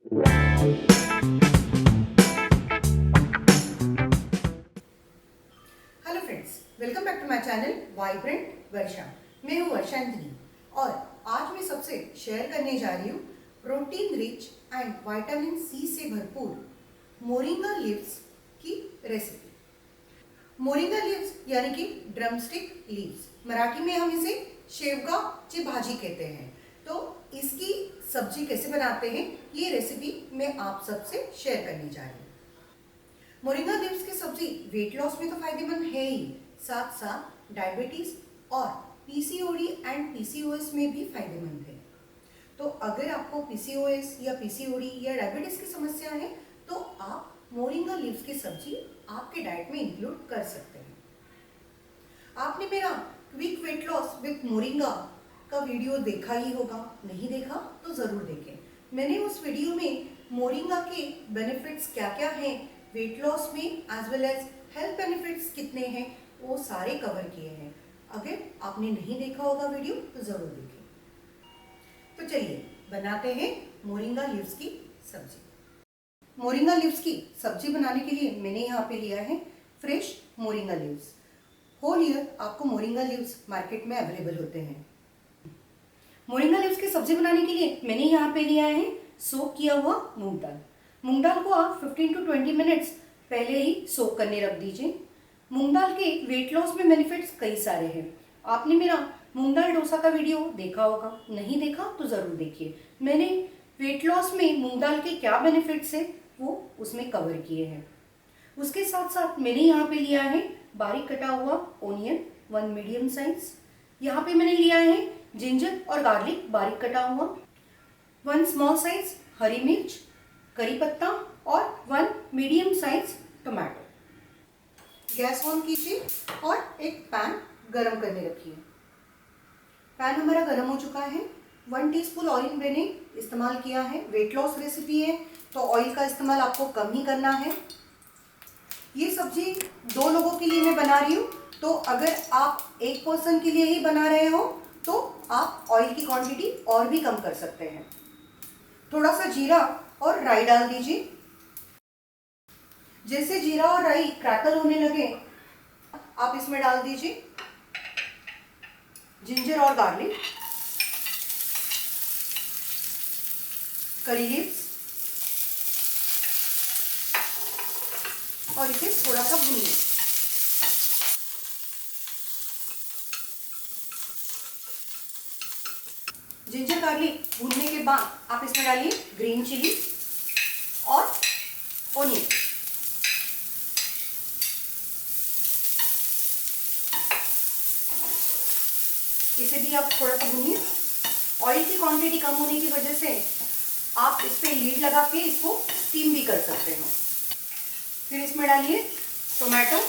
Hello friends, welcome back to my channel vibrant Varsha. मैं हूँ वर्षांजलि और आज मैं सबसे शेयर करने जा रही हूँ protein rich and vitamin C से भरपूर मोरिंगा लीव्स की रेसिपी। मोरिंगा लीव्स यानी कि ड्रमस्टिक लीव्स, मराठी में हम इसे शेवगाची भाजी कहते हैं। तो इसकी सब्जी कैसे बनाते हैं ये रेसिपी मैं आप सबसे शेयर करने जा रही हूँ। मोरिंगा लीव्स की सब्जी वेट लॉस में तो फायदेमंद है ही, साथ साथ डायबिटीज और पीसीओडी एंड पीसीओएस में भी फायदेमंद है। तो अगर आपको पीसीओएस या पीसीओडी या डायबिटीज की समस्या है तो आप मोरिंगा लीव्स की सब्जी आपके डाइट में इंक्लूड कर सकते हैं। आपने मेरा quick weight loss with moringa का वीडियो देखा ही होगा, नहीं देखा तो जरूर देखें। मैंने उस वीडियो में मोरिंगा के बेनिफिट्स क्या क्या हैं वेट लॉस में as well as health benefits कितने हैं वो सारे कवर किए हैं। अगर आपने नहीं देखा होगा वीडियो तो जरूर देखें। तो चलिए बनाते हैं मोरिंगा लीव्स की सब्जी। मोरिंगा लीव्स की सब्जी बनाने के लिए मैंने यहाँ पे लिया है fresh moringa leaves. Whole year आपको मोरिंगा लीव्स मार्केट में अवेलेबल होते हैं। मोरिंगा लीव्स की सब्जी बनाने के लिए मैंने यहाँ पे लिया है सोक किया हुआ मूंग दाल। मूंग दाल को आप 15 to 20 मिनट्स पहले ही सोक करने रख दीजिए। मूंग दाल के वेट लॉस में बेनिफिट्स कई सारे हैं। आपने मेरा मूंग दाल डोसा का वीडियो देखा होगा, नहीं देखा तो ज़रूर देखिए। मैंने वेट लॉस में मूंग दाल के क्या बेनिफिट्स है वो उसमें कवर किए हैं। उसके साथ साथ मैंने यहाँ पे लिया है बारीक कटा हुआ ओनियन 1 मीडियम साइज। यहाँ पे मैंने लिया है जिंजर और गार्लिक बारीक कटा हुआ, 1 स्मॉल साइज हरी मिर्च, करी पत्ता और 1 medium size tomato. Gas on कीजिए और एक पैन गरम करने रखिए। पैन हमारा गरम हो चुका है। 1 टीस्पून ऑयल मैंने इस्तेमाल किया है। वेट लॉस रेसिपी है तो ऑयल का इस्तेमाल आपको कम ही करना है। ये सब्जी 2 लोगों के लिए मैं बना रही हूँ, तो अगर आप 1 पर्सन के लिए ही बना रहे हो तो आप ऑयल की क्वांटिटी और भी कम कर सकते हैं। थोड़ा सा जीरा और राई डाल दीजिए। जैसे जीरा और राई क्रैकल होने लगे आप इसमें डाल दीजिए जिंजर और गार्लिक, करी लीव्स और इसे थोड़ा सा भूनिए। जिंजर गार्लिक भूनने के बाद आप इसमें डालिए ग्रीन चिली और ओनियन। इसे भी आप थोड़ा सा भूनिए। ऑयल की क्वांटिटी कम होने की वजह से आप इस पे लीड लगा के इसको स्टीम भी कर सकते हो। फिर इसमें डालिए टोमेटो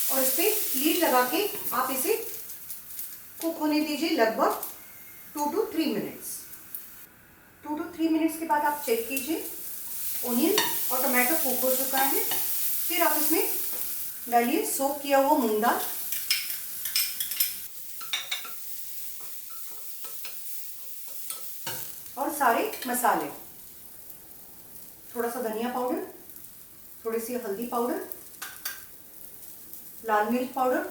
और इस पे लीड लगा के आप इसे कुक होने दीजिए लगभग 2 to 3 मिनट्स। 2 to 3 मिनट्स के बाद आप चेक कीजिए ओनियन और टमाटो कुक हो चुका है। फिर आप इसमें डालिए सोक किया हुआ मूंग दाल और सारे मसाले, थोड़ा सा धनिया पाउडर, थोड़ी सी हल्दी पाउडर, लाल मिर्च पाउडर,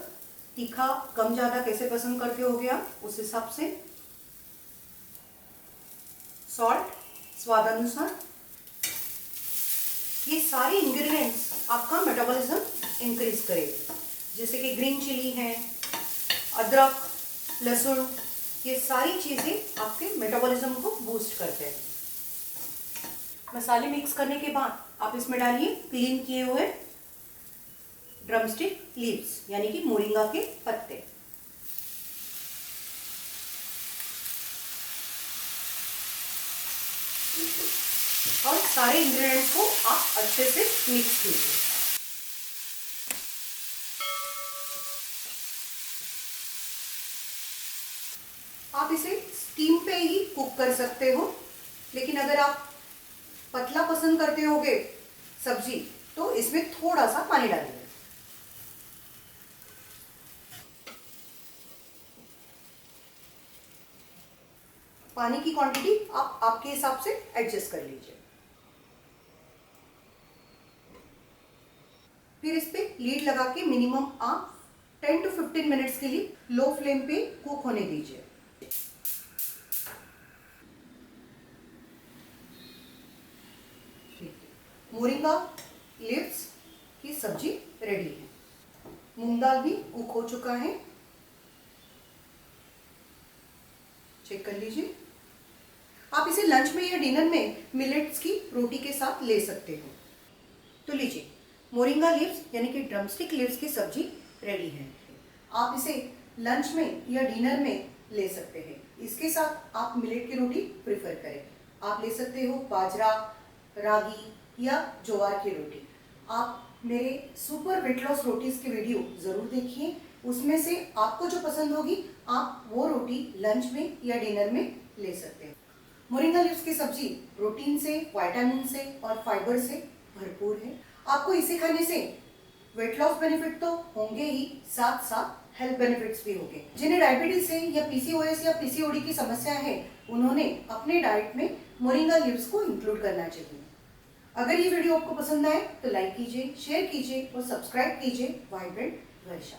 तीखा कम ज़्यादा कैसे पसंद करते होगे आप उस हिसाब से, सॉल्ट स्वाद अनुसार। ये सारे इंग्रेडिएंट्स आपका मेटाबॉलिज्म इंक्रीज करेगा। जैसे कि ग्रीन चिली है, अदरक, लहसुन, ये सारी चीज़ें आपके मेटाबॉलिज्म को बूस्ट करते हैं। मसाले मिक्स करने के बाद आप इसमें डालिए क्लीन किए हुए ड्रमस्टिक लीव्स यानी कि मोरिंगा के पत्ते। और सारे इंग्रेडिएंट्स को आप अच्छे से मिक्स कीजिए। आप इसे स्टीम पे ही कुक कर सकते हो, लेकिन अगर आप पतला पसंद करते होगे सब्जी तो इसमें थोड़ा सा पानी डालिए। पानी की क्वांटिटी आप आपके हिसाब से एडजस्ट कर लीजिए। फिर इस पे लीड लगा के मिनिमम आप 10 to 15 मिनट्स के लिए लो फ्लेम पे कुक होने दीजिए। मोरिंगा लीव्स की सब्जी रेडी है। मूंग दाल भी कुक हो चुका है, चेक कर लीजिए। आप इसे लंच में या डिनर में मिलेट्स की रोटी के साथ ले सकते हो। तो लीजिए, मोरिंगा लीव्स यानी कि ड्रमस्टिक लीव्स की सब्जी रेडी है। आप इसे लंच में या डिनर में ले सकते हैं। इसके साथ आप मिलेट की रोटी प्रिफर करें। आप ले सकते हो बाजरा, रागी या ज्वार की रोटी। आप मेरे सुपर वेट लॉस रोटीज की वीडियो ज़रूर देखिए, उसमें से आपको जो पसंद होगी आप वो रोटी लंच में या डिनर में ले सकते हैं। मोरिंगा लीव्स की सब्जी प्रोटीन से, विटामिन से और फाइबर से भरपूर है। आपको इसे खाने से वेट लॉस बेनिफिट तो होंगे ही, साथ साथ हेल्थ बेनिफिट्स भी होंगे। जिन्हें डायबिटीज है या पीसीओएस या पीसीओडी की समस्या है, उन्होंने अपने डाइट में मोरिंगा लीव्स को इंक्लूड करना चाहिए। अगर ये वीडियो आपको पसंद आए तो लाइक कीजिए, शेयर कीजिए और सब्सक्राइब कीजिए वाइब्रेंट वर्षा।